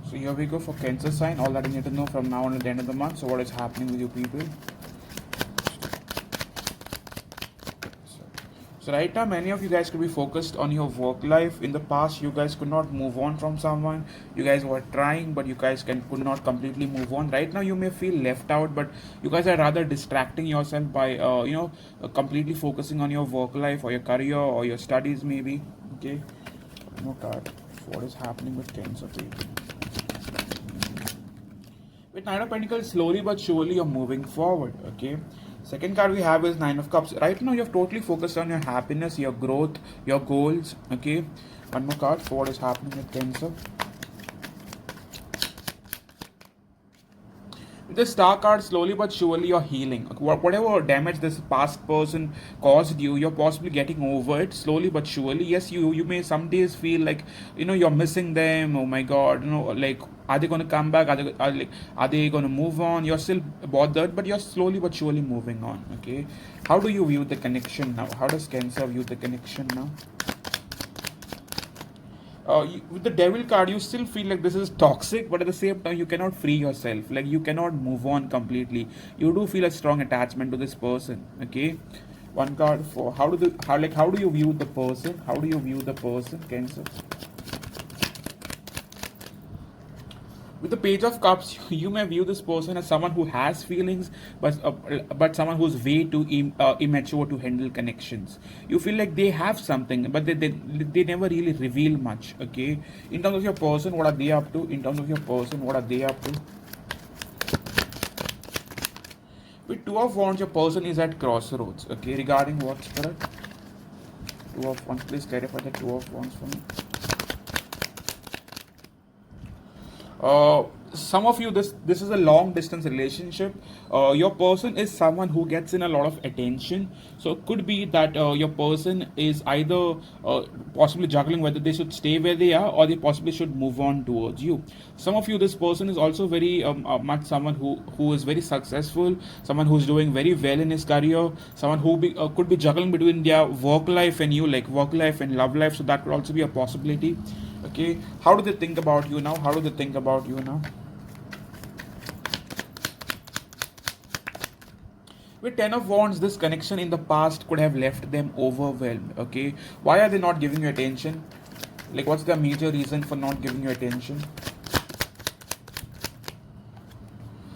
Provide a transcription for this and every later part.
So here we go for Cancer sign. All that you need to know from now on at the end of the month. So what is happening with you people? So right now, many of you guys could be focused on your work life. In the past, you guys could not move on from someone. You guys were trying, but you guys could not completely move on. Right now, you may feel left out, but you guys are rather distracting yourself by, completely focusing on your work life or your career or your studies, maybe. Okay. No card. What is happening with Cancer people? With Nine of Pentacles, slowly but surely you're moving forward. Okay. Second card we have is Nine of Cups. Right now you're totally focused on your happiness, your growth, your goals. Okay. One more card for what is happening with Cancer. With the Star card, slowly but surely you're healing. Whatever damage this past person caused you, you're possibly getting over it slowly but surely. Yes, you may some days feel like you're missing them. Oh my God, like are they going to come back? Are they going to move on? You're still bothered, but you're slowly but surely moving on. Okay, how do you view the connection now? How does Cancer view the connection now? With the Devil card, you still feel like this is toxic, but at the same time, you cannot free yourself. Like you cannot move on completely. You do feel a strong attachment to this person. Okay, one card for how do you view the person? How do you view the person, Cancer? With the Page of Cups, you may view this person as someone who has feelings, but someone who's way too immature to handle connections. You feel like they have something, but they never really reveal much. Okay, in terms of your person, what are they up to? In terms of your person, what are they up to? With Two of Wands, your person is at crossroads. Okay, regarding what, Spirit? Two of Wands, please clarify the Two of Wands for me. Some of you, this is a long distance relationship. Your person is someone who gets in a lot of attention, so it could be that your person is either possibly juggling whether they should stay where they are or they possibly should move on towards you. Some of you, this person is also very much someone who is very successful, someone who's doing very well in his career, someone who could be juggling between their work life and you, like work life and love life, so that could also be a possibility. Okay, how do they think about you now? How do they think about you now? With Ten of Wands, this connection in the past could have left them overwhelmed. Okay, why are they not giving you attention? Like, what's the major reason for not giving you attention?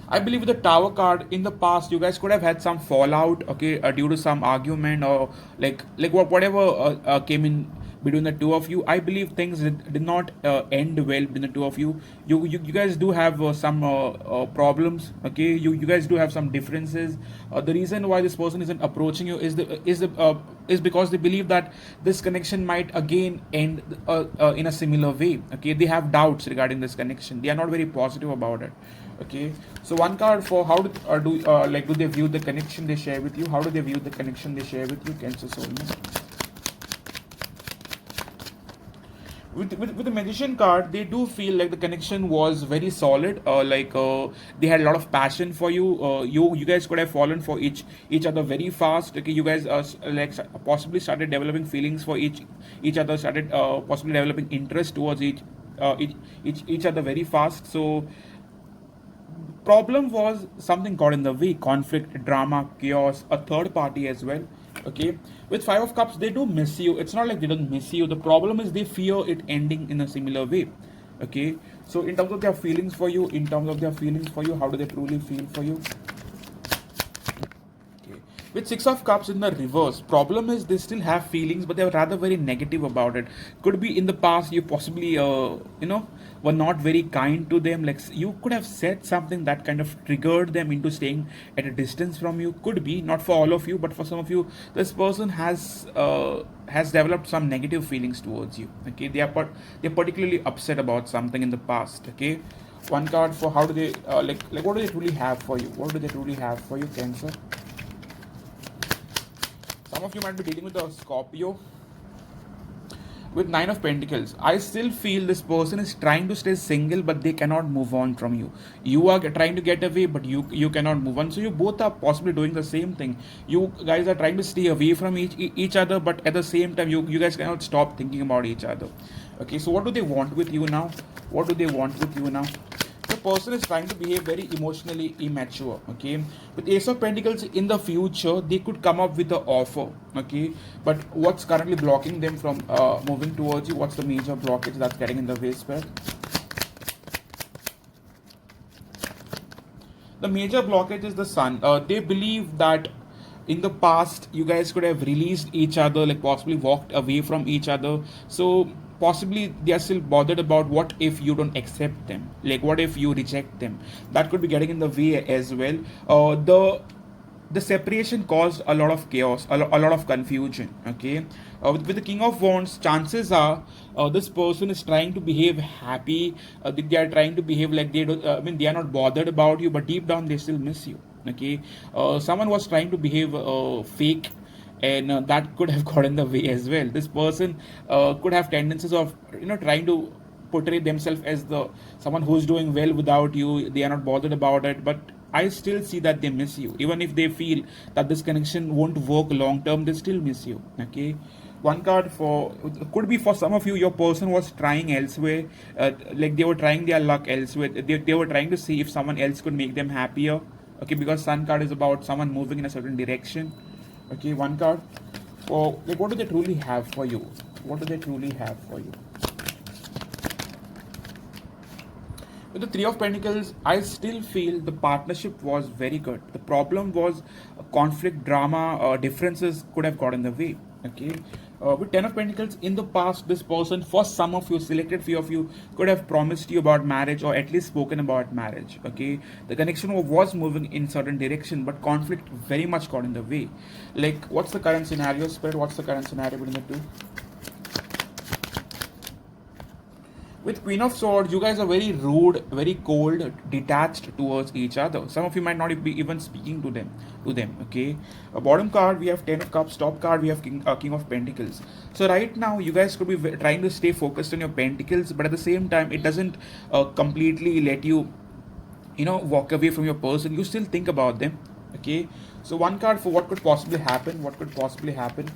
I believe with the Tower card, in the past you guys could have had some fallout, okay, due to some argument or whatever came in between the two of you. I believe things did not end well between the two of you. You guys do have some problems. Okay, you guys do have some differences. The reason why this person isn't approaching you is because they believe that this connection might again end in a similar way. Okay, they have doubts regarding this connection. They are not very positive about it. Okay, so one card for how do they view the connection they share with you? How do they view the connection they share with you, Cancer soulmate? With the Magician card, they do feel like the connection was very solid. They had a lot of passion for you. You guys could have fallen for each other very fast. Okay, you guys possibly started developing feelings for each other. Started possibly developing interest towards each other very fast. So problem was something got in the way: conflict, drama, chaos, a third party as well. Okay, with Five of Cups, they do miss you. It's not like they don't miss you. The problem is they fear it ending in a similar way. Okay, so in terms of their feelings for you, how do they truly feel for you? With Six of Cups in the reverse, problem is they still have feelings, but they're rather very negative about it. Could be in the past you possibly were not very kind to them. Like you could have said something that kind of triggered them into staying at a distance from you. Could be not for all of you, but for some of you, this person has developed some negative feelings towards you. Okay, they're particularly upset about something in the past. Okay, one card for how do they what do they truly have for you? What do they truly have for you, Cancer? Some of you might be dealing with a Scorpio. With Nine of Pentacles, I still feel this person is trying to stay single, but they cannot move on from you. You are trying to get away, but you cannot move on. So you both are possibly doing the same thing. You guys are trying to stay away from each other, but at the same time, you guys cannot stop thinking about each other. Okay, so what do they want with you now? What do they want with you now? The person is trying to behave very emotionally immature. Okay, with Ace of Pentacles, in the future they could come up with an offer. Okay, but what's currently blocking them from moving towards you? What's the major blockage that's getting in the way, Spirit? The major blockage is the Sun. They believe that in the past you guys could have released each other, like possibly walked away from each other. So possibly they are still bothered about what if you don't accept them, like what if you reject them. That could be getting in the way as well. The separation caused a lot of chaos, a lot of confusion. Okay, with the King of Wands, chances are this person is trying to behave happy. They are trying to behave like they don't. I mean, they are not bothered about you, but deep down they still miss you. Okay, someone was trying to behave fake, and that could have got in the way as well. This person could have tendencies of trying to portray themselves as the someone who's doing well without you. They are not bothered about it, but I still see that they miss you. Even if they feel that this connection won't work long term, they still miss you. Okay. One card for could be for some of you, your person was trying elsewhere, like they were trying their luck elsewhere. They were trying to see if someone else could make them happier. Okay, because Sun card is about someone moving in a certain direction. Okay, one card for like what do they truly have for you? What do they truly have for you? With the Three of Pentacles, I still feel the partnership was very good. The problem was conflict, drama, differences could have got in the way. Okay. With Ten of Pentacles, in the past, this person, for some of you, selected few of you, could have promised you about marriage or at least spoken about marriage. Okay. The connection was moving in certain direction, but conflict very much got in the way. Like, what's the current scenario, Spirit? What's the current scenario between the two? With Queen of Swords, you guys are very rude, very cold, detached towards each other. Some of you might not be even speaking to them. Okay. Bottom card we have Ten of Cups. Top card we have King of Pentacles. So right now you guys could be trying to stay focused on your Pentacles, but at the same time it doesn't completely let you, walk away from your person. You still think about them. Okay. So one card for what could possibly happen. What could possibly happen?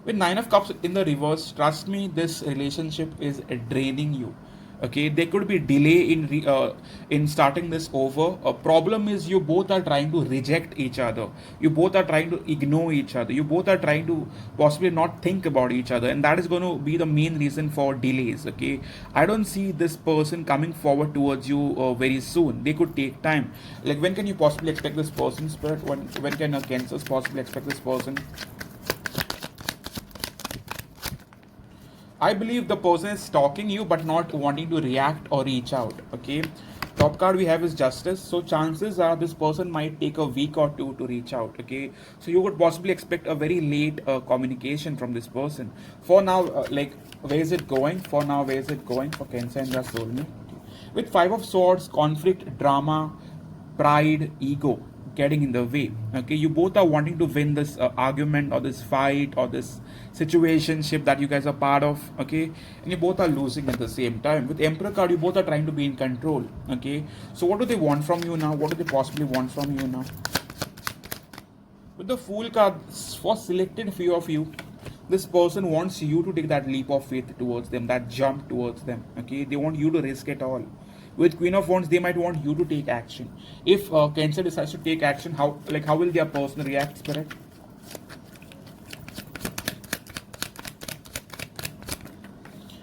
With Nine of Cups in the reverse, trust me, this relationship is draining you. Okay, there could be delay in starting this over. A problem is you both are trying to reject each other. You both are trying to ignore each other. You both are trying to possibly not think about each other, and that is going to be the main reason for delays. Okay, I don't see this person coming forward towards you very soon. They could take time. Like when can you possibly expect this person, Spirit? When can a Cancer possibly expect this person? I believe the person is stalking you but not wanting to react or reach out. Okay. Top card we have is Justice. So chances are this person might take a week or two to reach out. Okay. So you would possibly expect a very late communication from this person. For now, like where is it going? For now, where is it going for Cancer and their soulmate? With Five of Swords, conflict, drama, pride, ego getting in the way. Okay, you both are wanting to win this argument or this fight or this situationship that you guys are part of. Okay, and you both are losing at the same time. With Emperor card, you both are trying to be in control. Okay, so what do they want from you now? What do they possibly want from you now? With the Fool card, for selected few of you, this person wants you to take that leap of faith towards them, that jump towards them. Okay, they want you to risk it all. With Queen of Wands, they might want you to take action. If Cancer decides to take action, how will their person react, Spirit?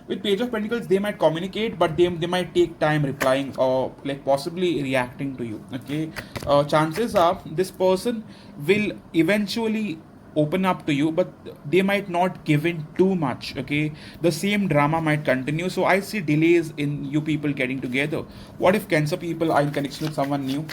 With Page of Pentacles, they might communicate, but they might take time replying or like possibly reacting to you. Okay, chances are this person will eventually open up to you, but they might not give in too much. Okay, the same drama might continue. So I see delays in you people getting together. What if Cancer people are in connection with someone new?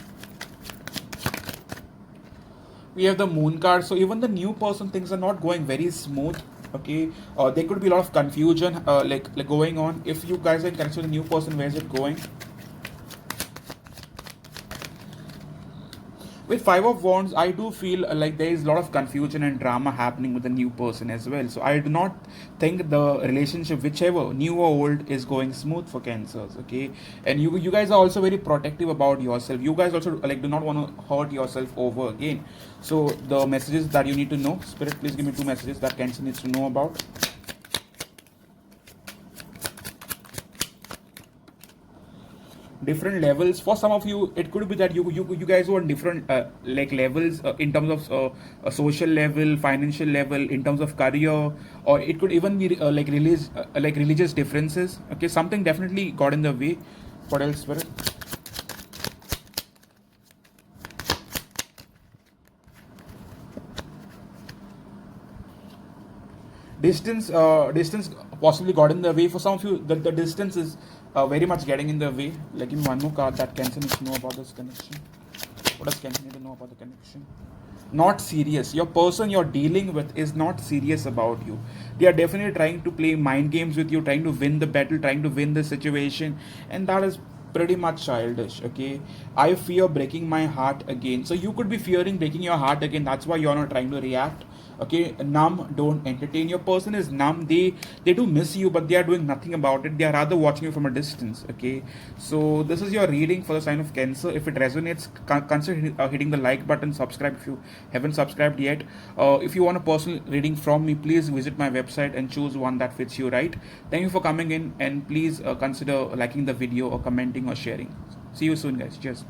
We have the Moon card. So even the new person, things are not going very smooth. Okay, there could be a lot of confusion like going on. If you guys are in connection with a new person, where is it going? with Five of Wands, I do feel like there is a lot of confusion and drama happening with the new person as well. So I do not think the relationship, whichever new or old, is going smooth for Cancers. Okay, and you guys are also very protective about yourself. You guys also like do not want to hurt yourself over again. So the messages that you need to know, Spirit, please give me 2 messages that Cancer needs to know about. Different levels for some of you. It could be that you guys were on different like levels in terms of a social level, financial level, in terms of career, or it could even be like religious differences. Okay, something definitely got in the way. What else, Spirit? Distance possibly got in the way for some of you. The distance is very much getting in the way. Like, give me one more card that Cancer needs to know about this connection. What does Cancer need to know about the connection? Not serious. Your person you're dealing with is not serious about you. They are definitely trying to play mind games with you, trying to win the battle, trying to win the situation, and that is pretty much childish. Okay, I fear breaking my heart again. So you could be fearing breaking your heart again. That's why you're not trying to react. Okay, numb, don't entertain. Your person is numb. They do miss you, but they are doing nothing about it. They are rather watching you from a distance. Okay, so this is your reading for the sign of Cancer. If it resonates, consider hitting the like button, subscribe if you haven't subscribed yet. If you want a personal reading from me, please visit my website and choose one that fits you right. Thank you for coming in, and please consider liking the video or commenting or sharing. See you soon, guys. Cheers.